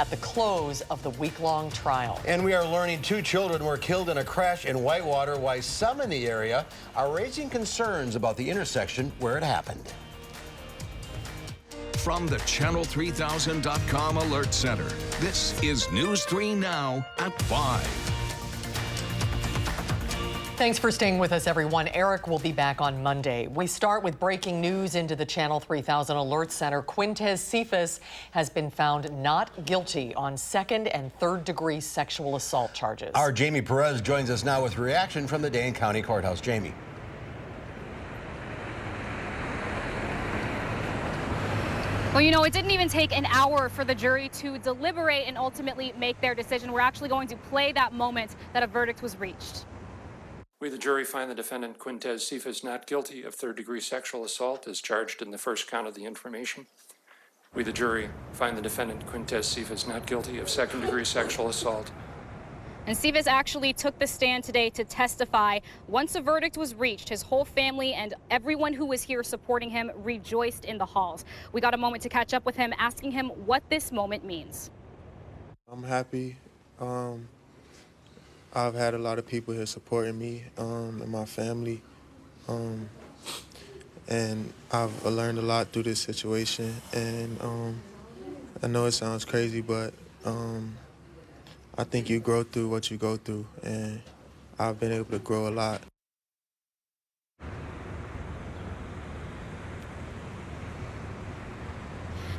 at the close of the week-long trial. And we are learning 2 children were killed in a crash in Whitewater, why some in the area are raising concerns about the intersection where it happened. From the Channel3000.com Alert Center, this is News 3 Now at 5. Thanks for staying with us, everyone. Eric will be back on Monday. We start with breaking news into the Channel 3000 Alert Center. Quintez Cephas has been found not guilty on 2nd and 3rd degree sexual assault charges. Our Jamie Perez joins us now with reaction from the Dane County Courthouse. Jamie. Well, you know, it didn't even take an hour for the jury to deliberate and ultimately make their decision. We're actually going to play that moment that a verdict was reached. We, the jury, find the defendant Quintez Cephas not guilty of 3rd-degree sexual assault as charged in the first count of the information. We, the jury, find the defendant Quintez Cephas not guilty of 2nd-degree sexual assault. And Cephas actually took the stand today to testify. Once a verdict was reached, his whole family and everyone who was here supporting him rejoiced in the halls. We got a moment to catch up with him, asking him what this moment means. I'm happy. I've had a lot of people here supporting me and my family, and I've learned a lot through this situation. And I know it sounds crazy, but I think you grow through what you go through, and I've been able to grow a lot.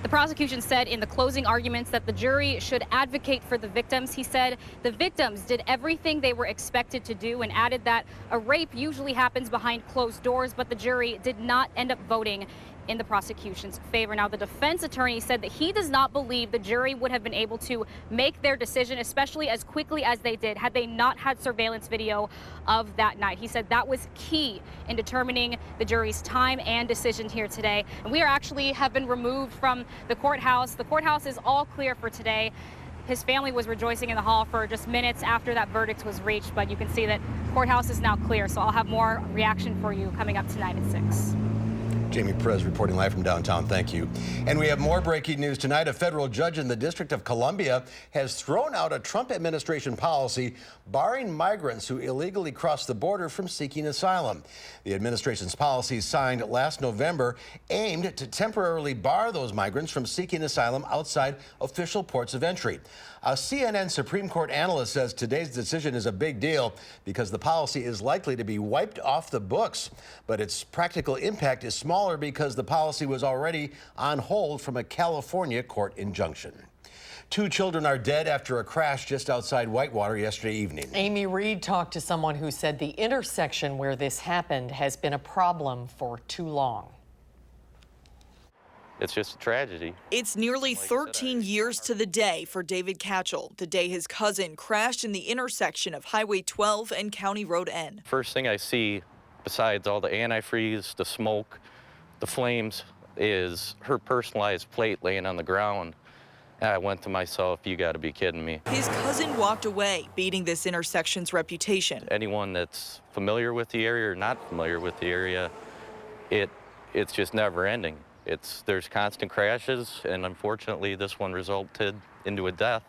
The prosecution said in the closing arguments that the jury should advocate for the victims. He said the victims did everything they were expected to do and added that a rape usually happens behind closed doors, but the jury did not end up voting in the prosecution's favor. Now, the defense attorney said that he does not believe the jury would have been able to make their decision, especially as quickly as they did, had they not had surveillance video of that night. He said that was key in determining the jury's time and decision here today. And we have been removed from the courthouse. The courthouse is all clear for today. His family was rejoicing in the hall for just minutes after that verdict was reached, but you can see that courthouse is now clear. So I'll have more reaction for you coming up tonight at 6. Jamie Perez reporting live from downtown. Thank you. And we have more breaking news tonight. A federal judge in the District of Columbia has thrown out a Trump administration policy barring migrants who illegally cross the border from seeking asylum. The administration's policy, signed last November, aimed to temporarily bar those migrants from seeking asylum outside official ports of entry. A CNN Supreme Court analyst says today's decision is a big deal because the policy is likely to be wiped off the books. But its practical impact is smaller because the policy was already on hold from a California court injunction. 2 children are dead after a crash just outside Whitewater yesterday evening. Amy Reed talked to someone who said the intersection where this happened has been a problem for too long. It's just a tragedy. It's nearly 13 years to the day for David Catchell, the day his cousin crashed in the intersection of Highway 12 and County Road N. First thing I see, besides all the antifreeze, the smoke, the flames, is her personalized plate laying on the ground. And I went to myself, you got to be kidding me. His cousin walked away, beating this intersection's reputation. Anyone that's familiar with the area or not familiar with the area, it's just never ending. There's constant crashes, and unfortunately this one resulted into a death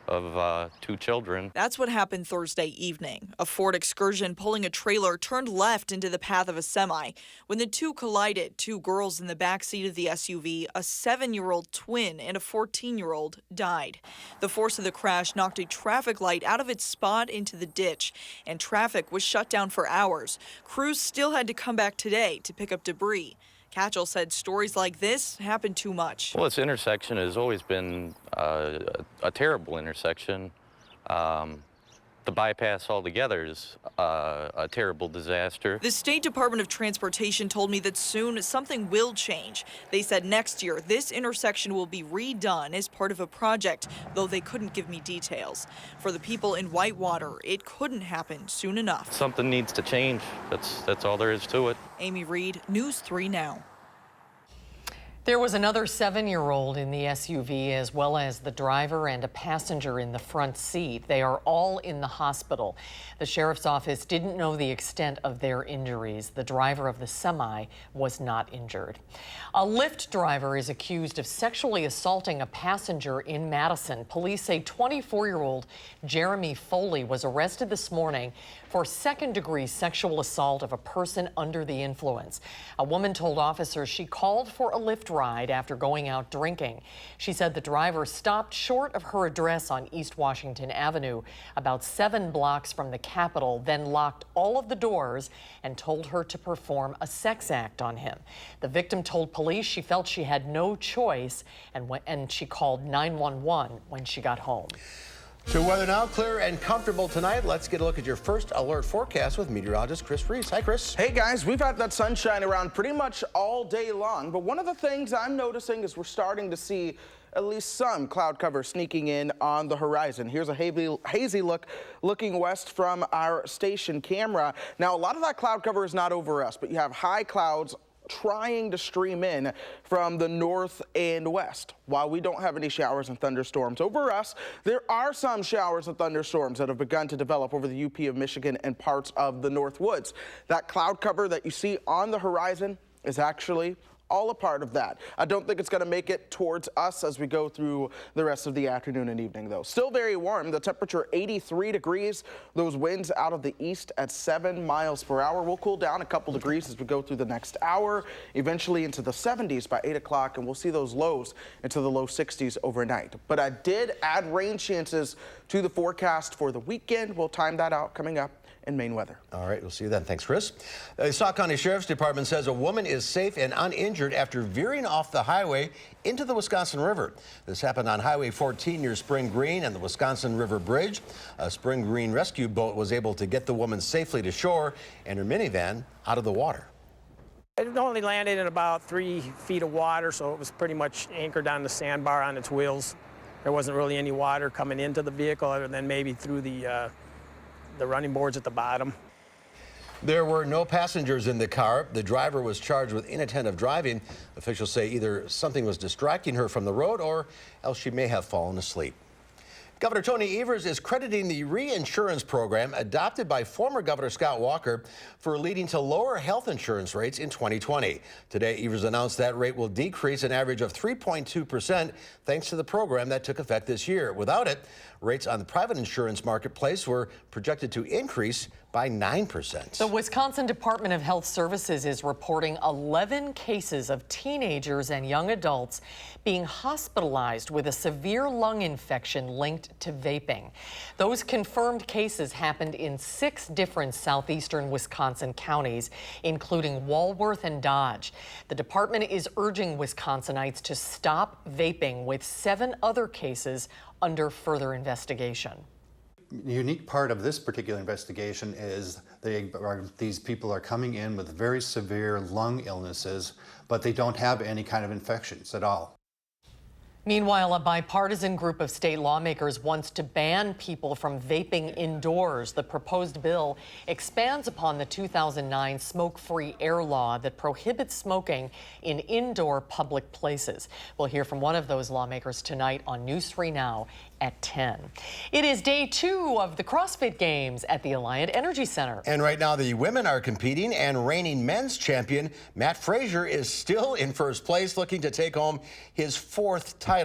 of 2 children. That's what happened Thursday evening. A Ford Excursion pulling a trailer turned left into the path of a semi. When the two collided, 2 girls in the backseat of the SUV, a 7-year-old twin and a 14-year-old, died. The force of the crash knocked a traffic light out of its spot into the ditch, and traffic was shut down for hours. Crews still had to come back today to pick up debris. Catchell said stories like this happen too much. Well, this intersection has always been a terrible intersection. The bypass altogether is a terrible disaster. The State Department of Transportation told me that soon something will change. They said next year this intersection will be redone as part of a project, though they couldn't give me details. For the people in Whitewater, it couldn't happen soon enough. Something needs to change. That's all there is to it. Amy Reed, News 3 Now. There was another 7-year-old in the SUV, as well as the driver and a passenger in the front seat. They are all in the hospital. The sheriff's office didn't know the extent of their injuries. The driver of the semi was not injured. A Lyft driver is accused of sexually assaulting a passenger in Madison. Police say 24-year-old Jeremy Foley was arrested this morning for second-degree sexual assault of a person under the influence. A woman told officers she called for a Lyft ride after going out drinking. She said the driver stopped short of her address on East Washington Avenue, about 7 blocks from the Capitol, then locked all of the doors and told her to perform a sex act on him. The victim told police she felt she had no choice and she called 911 when she got home. So weather now, clear and comfortable tonight. Let's get a look at your first alert forecast with meteorologist Chris Reese. Hi, Chris. Hey, guys. We've had that sunshine around pretty much all day long, but one of the things I'm noticing is we're starting to see at least some cloud cover sneaking in on the horizon. Here's a hazy look looking west from our station camera. Now, a lot of that cloud cover is not over us, but you have high clouds trying to stream in from the north and west. While we don't have any showers and thunderstorms over us, there are some showers and thunderstorms that have begun to develop over the UP of Michigan and parts of the North Woods. That cloud cover that you see on the horizon is actually all a part of that. I don't think it's going to make it towards us as we go through the rest of the afternoon and evening, though. Still very warm. The temperature 83 degrees. Those winds out of the east at 7 miles per hour. We'll cool down a couple degrees as we go through the next hour, eventually into the 70s by 8 o'clock, and we'll see those lows into the low 60s overnight. But I did add rain chances to the forecast for the weekend. We'll time that out coming up in Maine weather. All right, we'll see you then. Thanks, Chris. The Sauk County Sheriff's Department says a woman is safe and uninjured after veering off the highway into the Wisconsin River. This happened on Highway 14 near Spring Green and the Wisconsin River Bridge. A Spring Green rescue boat was able to get the woman safely to shore and her minivan out of the water. It only landed in about 3 feet of water, so it was pretty much anchored on the sandbar on its wheels. There wasn't really any water coming into the vehicle other than maybe through the running boards at the bottom. There were no passengers in the car. The driver was charged with inattentive driving. Officials say either something was distracting her from the road or else she may have fallen asleep. Governor Tony Evers is crediting the reinsurance program adopted by former Governor Scott Walker for leading to lower health insurance rates in 2020. Today, Evers announced that rate will decrease an average of 3.2% thanks to the program that took effect this year. Without it, rates on the private insurance marketplace were projected to increase by 9%. The Wisconsin Department of Health Services is reporting 11 cases of teenagers and young adults being hospitalized with a severe lung infection linked to vaping. Those confirmed cases happened in 6 different southeastern Wisconsin counties, including Walworth and Dodge. The department is urging Wisconsinites to stop vaping, with 7 other cases under further investigation. The unique part of this particular investigation is these people are coming in with very severe lung illnesses, but they don't have any kind of infections at all. Meanwhile, a bipartisan group of state lawmakers wants to ban people from vaping indoors. The proposed bill expands upon the 2009 smoke-free air law that prohibits smoking in indoor public places. We'll hear from one of those lawmakers tonight on News 3 Now at 10. It is day 2 of the CrossFit Games at the Alliant Energy Center. And right now the women are competing, and reigning men's champion Matt Frazier is still in first place, looking to take home his 4th title.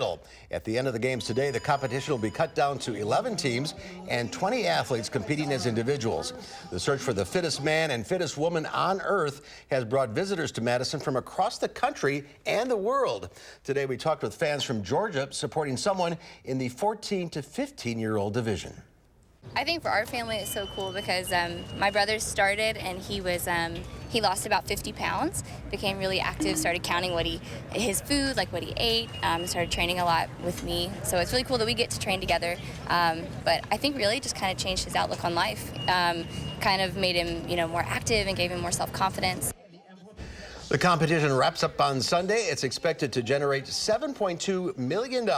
At the end of the games today, the competition will be cut down to 11 teams and 20 athletes competing as individuals. The search for the fittest man and fittest woman on earth has brought visitors to Madison from across the country and the world. Today we talked with fans from Georgia supporting someone in the 14 to 15-year-old division. I think for our family it's so cool because my brother started and he lost about 50 pounds, became really active, started counting his food, like what he ate, started training a lot with me. So it's really cool that we get to train together. But I think really just kind of changed his outlook on life, kind of made him, more active and gave him more self-confidence. The competition wraps up on Sunday. It's expected to generate $7.2 million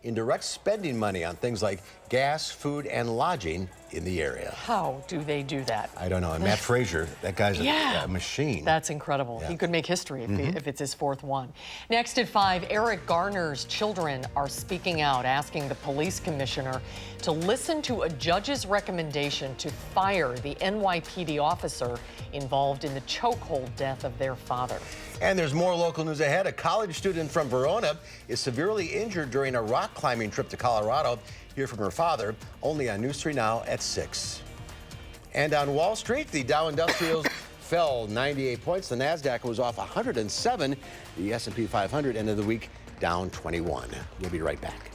in direct spending money on things like gas, food, and lodging in the area. How do they do that? I don't know. And Matt Frazier, that guy's a machine. That's incredible. He could make history if it's his fourth one. Next at 5, Eric Garner's children are speaking out, asking the police commissioner to listen to a judge's recommendation to fire the NYPD officer involved in the chokehold death of their father. And there's more local news ahead. A college student from Verona is severely injured during a rock climbing trip to Colorado. Hear from her father, only on News 3 Now at 6. And on Wall Street, the Dow Industrials fell 98 points. The NASDAQ was off 107. The S&P 500 ended the week down 21. We'll be right back.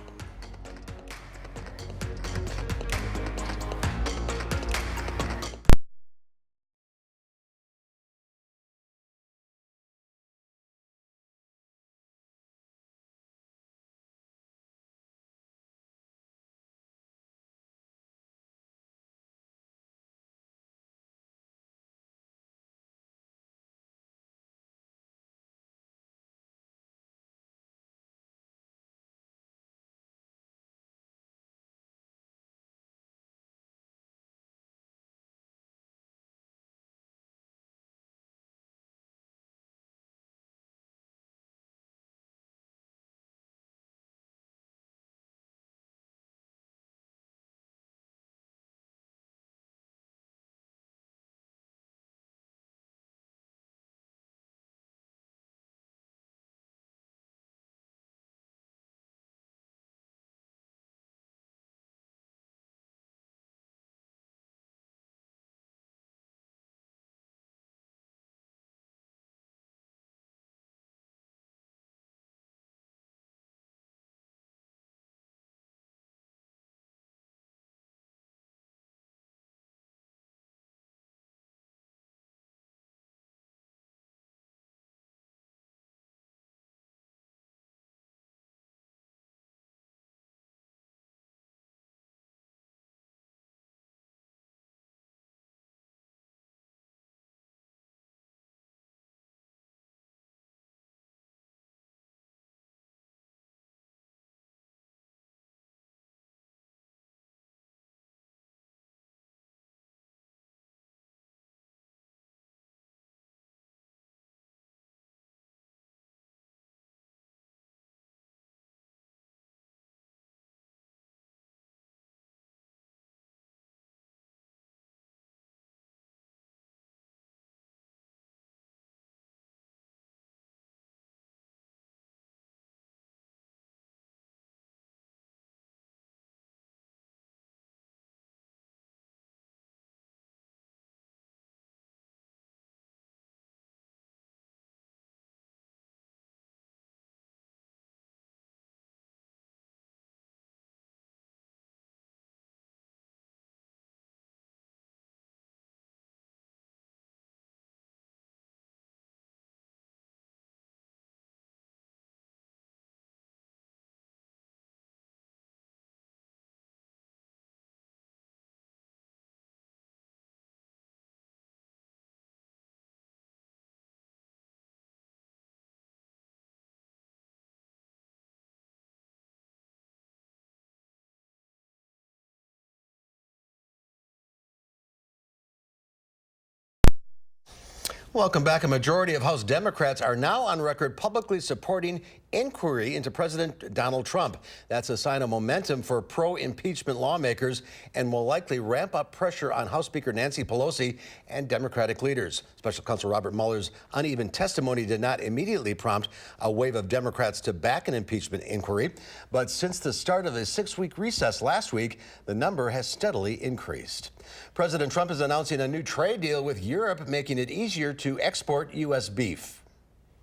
Welcome back. A majority of House Democrats are now on record publicly supporting inquiry into President Donald Trump. That's a sign of momentum for pro-impeachment lawmakers and will likely ramp up pressure on House Speaker Nancy Pelosi and Democratic leaders. Special Counsel Robert Mueller's uneven testimony did not immediately prompt a wave of Democrats to back an impeachment inquiry. But since the start of the 6-week recess last week, the number has steadily increased. President Trump is announcing a new trade deal with Europe, making it easier to export U.S. beef.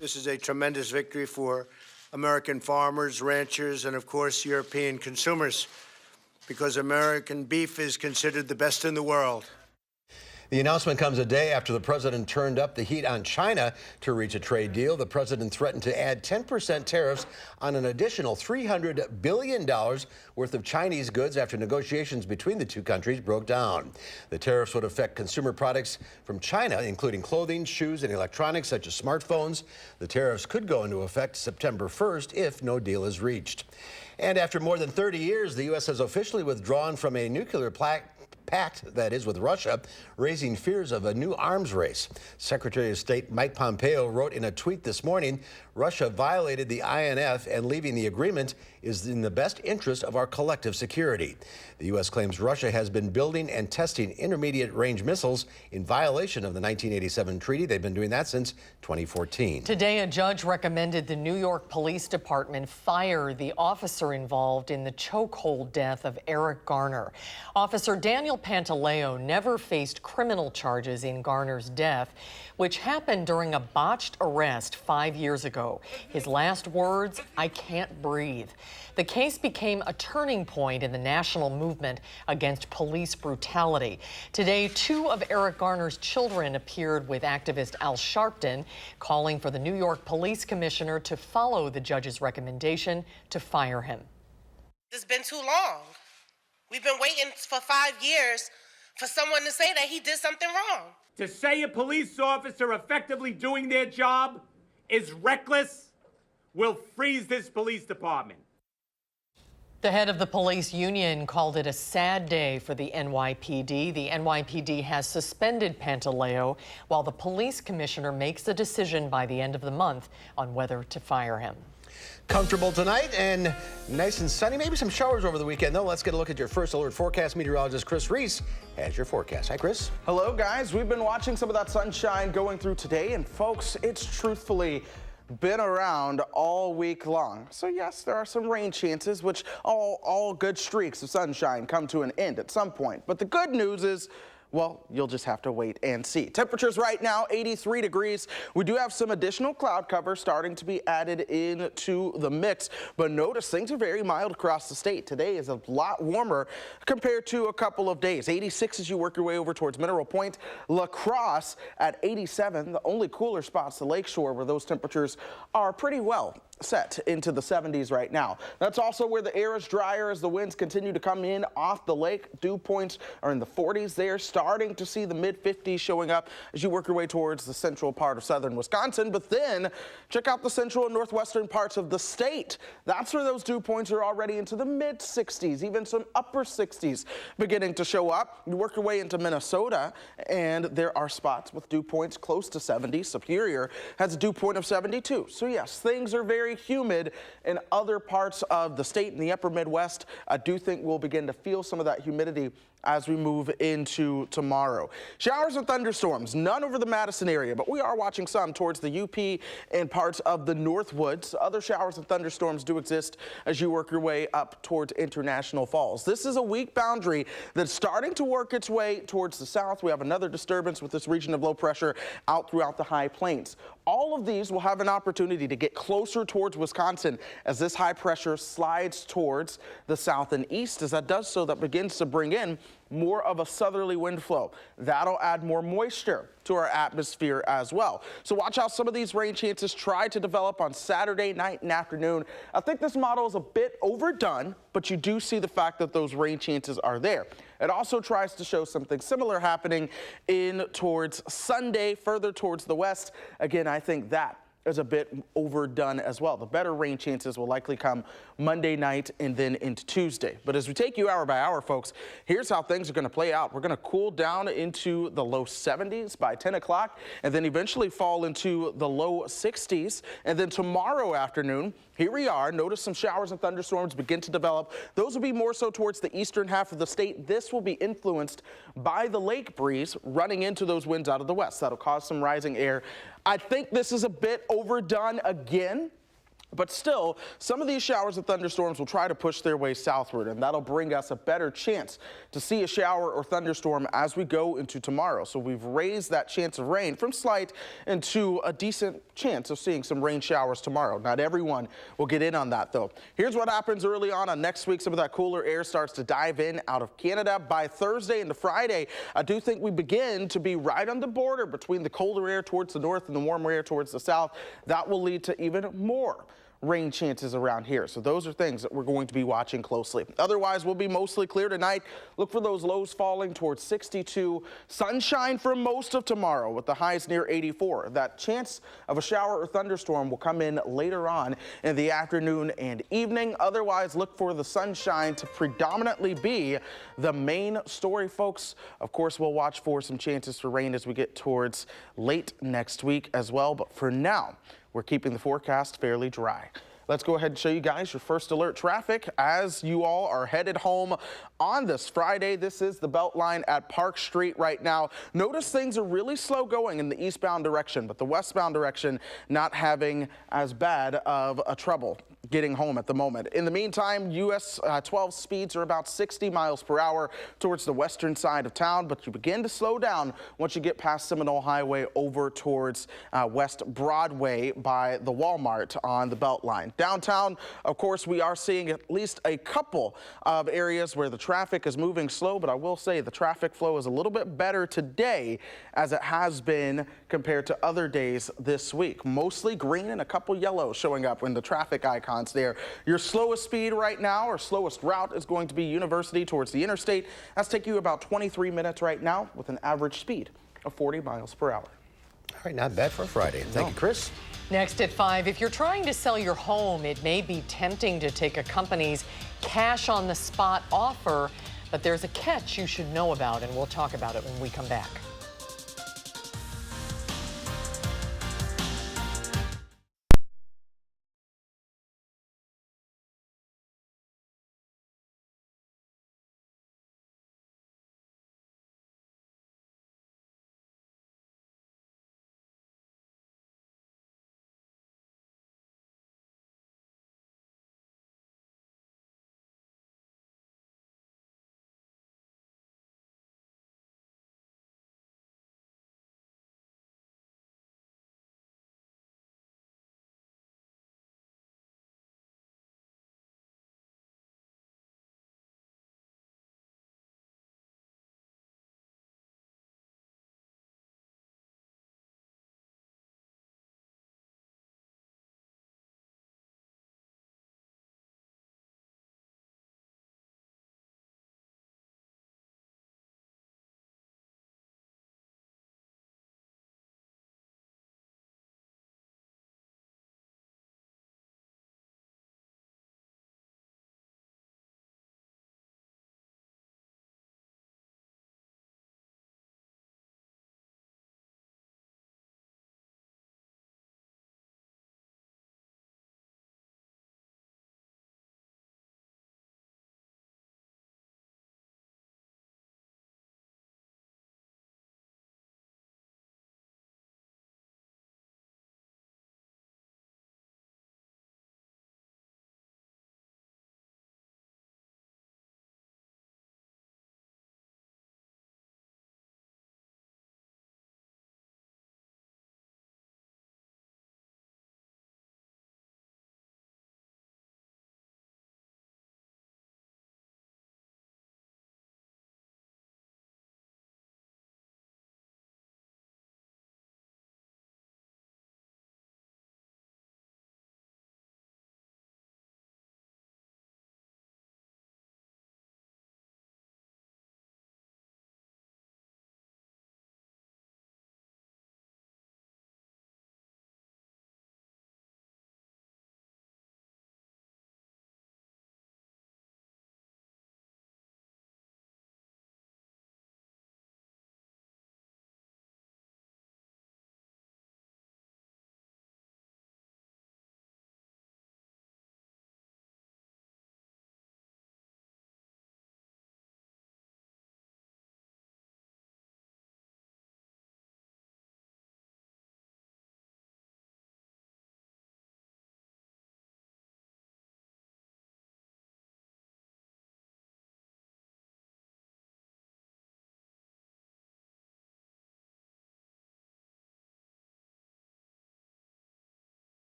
This is a tremendous victory for American farmers, ranchers, and, of course, European consumers, because American beef is considered the best in the world. The announcement comes a day after the president turned up the heat on China to reach a trade deal. The president threatened to add 10% tariffs on an additional $300 billion worth of Chinese goods after negotiations between the two countries broke down. The tariffs would affect consumer products from China, including clothing, shoes, and electronics such as smartphones. The tariffs could go into effect September 1st if no deal is reached. And after more than 30 years, the U.S. has officially withdrawn from a nuclear pact, that is, with Russia, raising fears of a new arms race. Secretary of State Mike Pompeo wrote in a tweet this morning, Russia violated the INF and leaving the agreement is in the best interest of our collective security. The U.S. claims Russia has been building and testing intermediate range missiles in violation of the 1987 treaty. They've been doing that since 2014. Today, a judge recommended the New York Police Department fire the officer involved in the chokehold death of Eric Garner. Officer Daniel Pantaleo never faced criminal charges in Garner's death, which happened during a botched arrest 5 years ago. His last words, "I can't breathe." The case became a turning point in the national movement against police brutality. Today, 2 of Eric Garner's children appeared with activist Al Sharpton, calling for the New York Police Commissioner to follow the judge's recommendation to fire him. It's been too long. We've been waiting for 5 years for someone to say that he did something wrong. To say a police officer effectively doing their job is reckless will freeze this police department. The head of the police union called it a sad day for the NYPD. The NYPD has suspended Pantaleo while the police commissioner makes a decision by the end of the month on whether to fire him. Comfortable tonight and nice and sunny. Maybe some showers over the weekend, though. Let's get a look at your first alert forecast. Meteorologist Chris Reese has your forecast. Hi, Chris. Hello, guys. We've been watching some of that sunshine going through today, and folks, it's truthfully been around all week long. So yes, there are some rain chances, which all good streaks of sunshine come to an end at some point. But the good news is, well, you'll just have to wait and see. Temperatures right now, 83 degrees. We do have some additional cloud cover starting to be added into the mix, but notice things are very mild across the state. Today is a lot warmer compared to a couple of days. 86 as you work your way over towards Mineral Point. La Crosse at 87. The only cooler spots, the Lakeshore, where those temperatures are pretty well set into the 70s right now. That's also where the air is drier as the winds continue to come in off the lake. Dew points are in the 40s there, starting to see the mid-50s showing up as you work your way towards the central part of southern Wisconsin. But then check out the central and northwestern parts of the state. That's where those dew points are already into the mid-60s, even some upper 60s beginning to show up. You work your way into Minnesota, and there are spots with dew points close to 70. Superior has a dew point of 72. So yes, things are very humid in other parts of the state in the upper Midwest. I do think we'll begin to feel some of that humidity as we move into tomorrow. Showers and thunderstorms, none over the Madison area, but we are watching some towards the UP and parts of the Northwoods. Other showers and thunderstorms do exist as you work your way up towards International Falls. This is a weak boundary that's starting to work its way towards the south. We have another disturbance with this region of low pressure out throughout the high plains. All of these will have an opportunity to get closer towards Wisconsin as this high pressure slides towards the south and east. As that does so, that begins to bring in more of a southerly wind flow. That'll add more moisture to our atmosphere as well. So watch how some of these rain chances try to develop on Saturday night and afternoon. I think this model is a bit overdone, but you do see the fact that those rain chances are there. It also tries to show something similar happening in towards Sunday, further towards the west. Again, I think that is a bit overdone as well. The better rain chances will likely come Monday night and then into Tuesday. But as we take you hour by hour, folks, here's how things are going to play out. We're going to cool down into the low 70s by 10 o'clock and then eventually fall into the low 60s. And then tomorrow afternoon, here we are. Notice some showers and thunderstorms begin to develop. Those will be more so towards the eastern half of the state. This will be influenced by the lake breeze running into those winds out of the west. That'll cause some rising air. I think this is a bit overdone again. But still, some of these showers and thunderstorms will try to push their way southward, and that'll bring us a better chance to see a shower or thunderstorm as we go into tomorrow. So we've raised that chance of rain from slight into a decent chance of seeing some rain showers tomorrow. Not everyone will get in on that, though. Here's what happens early on next week. Some of that cooler air starts to dive in out of Canada. By Thursday into Friday, I do think we begin to be right on the border between the colder air towards the north and the warmer air towards the south. That will lead to even more rain chances around here. So those are things that we're going to be watching closely. Otherwise, we'll be mostly clear tonight. Look for those lows falling towards 62. Sunshine for most of tomorrow with the highs near 84. That chance of a shower or thunderstorm will come in later on in the afternoon and evening. Otherwise, look for the sunshine to predominantly be the main story, folks. Of course, we'll watch for some chances for rain as we get towards late next week as well. But for now, we're keeping the forecast fairly dry. Let's go ahead and show you guys your first alert traffic as you all are headed home on this Friday. This is the Beltline at Park Street right now. Notice things are really slow going in the eastbound direction, but the westbound direction not having as bad of a trouble getting home at the moment. In the meantime, US 12 speeds are about 60 miles per hour towards the western side of town, but you begin to slow down once you get past Seminole Highway over towards West Broadway by the Walmart on the Beltline. Downtown, of course, we are seeing at least a couple of areas where the traffic is moving slow, but I will say the traffic flow is a little bit better today as it has been compared to other days this week. Mostly green and a couple yellow showing up in the traffic icons there. Your slowest speed right now, or slowest route, is going to be University towards the interstate. That's taking you about 23 minutes right now with an average speed of 40 miles per hour. All right, not bad for a Friday. Thank you, Chris. Next at 5, if you're trying to sell your home, it may be tempting to take a company's cash on the spot offer, but there's a catch you should know about, and we'll talk about it when we come back.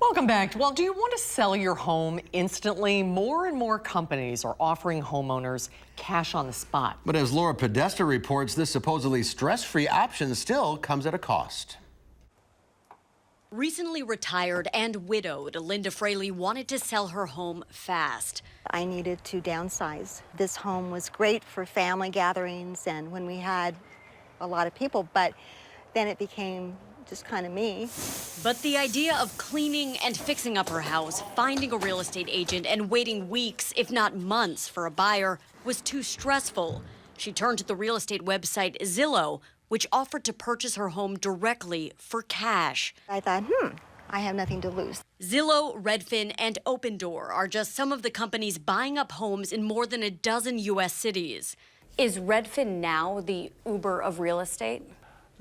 Welcome back. Well, do you want to sell your home instantly? More and more companies are offering homeowners cash on the spot. But as Laura Podesta reports, this supposedly stress-free option still comes at a cost. Recently retired and widowed, Linda Fraley wanted to sell her home fast. I needed to downsize. This home was great for family gatherings and when we had a lot of people, but then it became just kind of me. But the idea of cleaning and fixing up her house, finding a real estate agent, and waiting weeks, if not months, for a buyer was too stressful. She turned to the real estate website Zillow, which offered to purchase her home directly for cash. I thought, I have nothing to lose. Zillow, Redfin, and Opendoor are just some of the companies buying up homes in more than a dozen U.S. cities. Is Redfin now the Uber of real estate?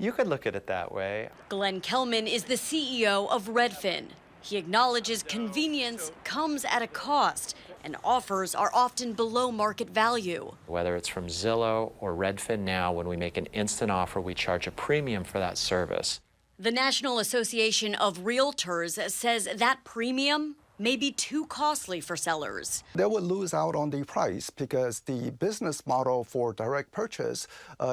You could look at it that way. Glenn Kelman is the CEO of Redfin. He acknowledges convenience comes at a cost, and offers are often below market value. Whether it's from Zillow or Redfin now, when we make an instant offer, we charge a premium for that service. The National Association of Realtors says that premium may be too costly for sellers. They would lose out on the price because the business model for direct purchase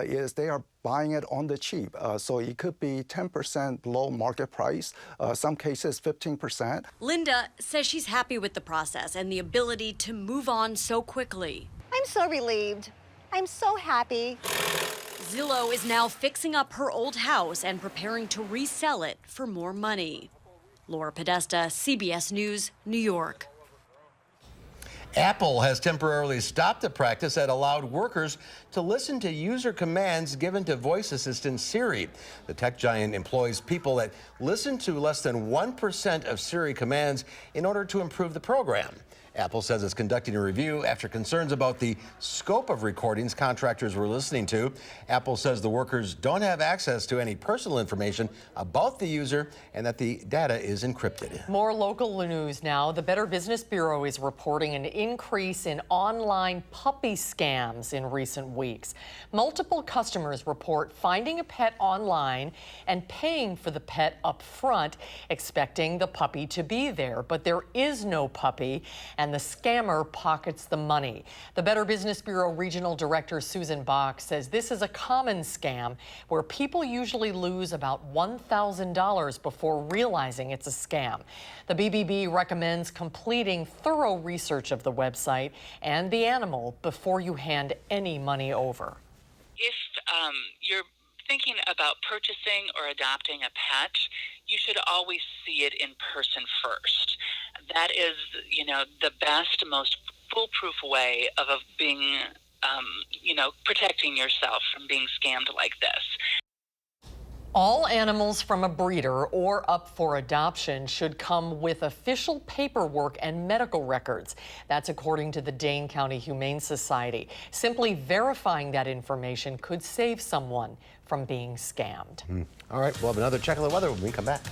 is they are buying it on the cheap. So it could be 10% below market price, some cases 15%. Linda says she's happy with the process and the ability to move on so quickly. I'm so relieved. I'm so happy. Zillow is now fixing up her old house and preparing to resell it for more money. Laura Podesta, CBS News, New York. Apple has temporarily stopped a practice that allowed workers to listen to user commands given to voice assistant Siri. The tech giant employs people that listen to less than 1% of Siri commands in order to improve the program. Apple says it's conducting a review after concerns about the scope of recordings contractors were listening to. Apple says the workers don't have access to any personal information about the user and that the data is encrypted. More local news now. The Better Business Bureau is reporting an increase in online puppy scams in recent weeks. Multiple customers report finding a pet online and paying for the pet up front, expecting the puppy to be there. But there is no puppy, and the scammer pockets the money. The Better Business Bureau Regional Director Susan Bach says this is a common scam where people usually lose about $1,000 before realizing it's a scam. The BBB recommends completing thorough research of the website and the animal before you hand any money over. If you're thinking about purchasing or adopting a pet, you should always see it in person first. That is, the best, most foolproof way of being, protecting yourself from being scammed like this. All animals from a breeder or up for adoption should come with official paperwork and medical records. That's according to the Dane County Humane Society. Simply verifying that information could save someone from being scammed. All right, we'll have another check of the weather when we come back.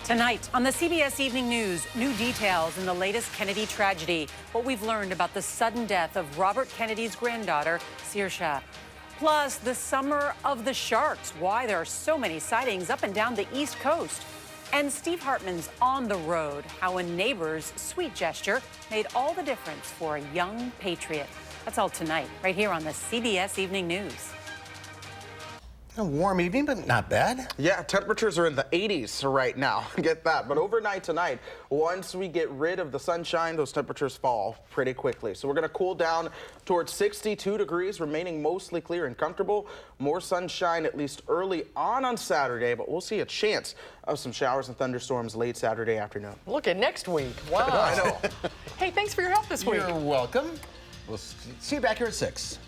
Tonight on the CBS Evening News, new details in the latest Kennedy tragedy, what we've learned about the sudden death of Robert Kennedy's granddaughter, Saoirse. Plus, the summer of the sharks, why there are so many sightings up and down the East Coast. And Steve Hartman's On the Road, how a neighbor's sweet gesture made all the difference for a young patriot. That's all tonight, right here on the CBS Evening News. A warm evening, but not bad. Yeah, temperatures are in the 80s right now. Get that. But overnight tonight, once we get rid of the sunshine, those temperatures fall pretty quickly. So we're going to cool down towards 62 degrees, remaining mostly clear and comfortable. More sunshine at least early on Saturday, but we'll see a chance of some showers and thunderstorms late Saturday afternoon. Look at next week. Wow. I know. Hey, thanks for your help this week. You're welcome. We'll see you back here at 6.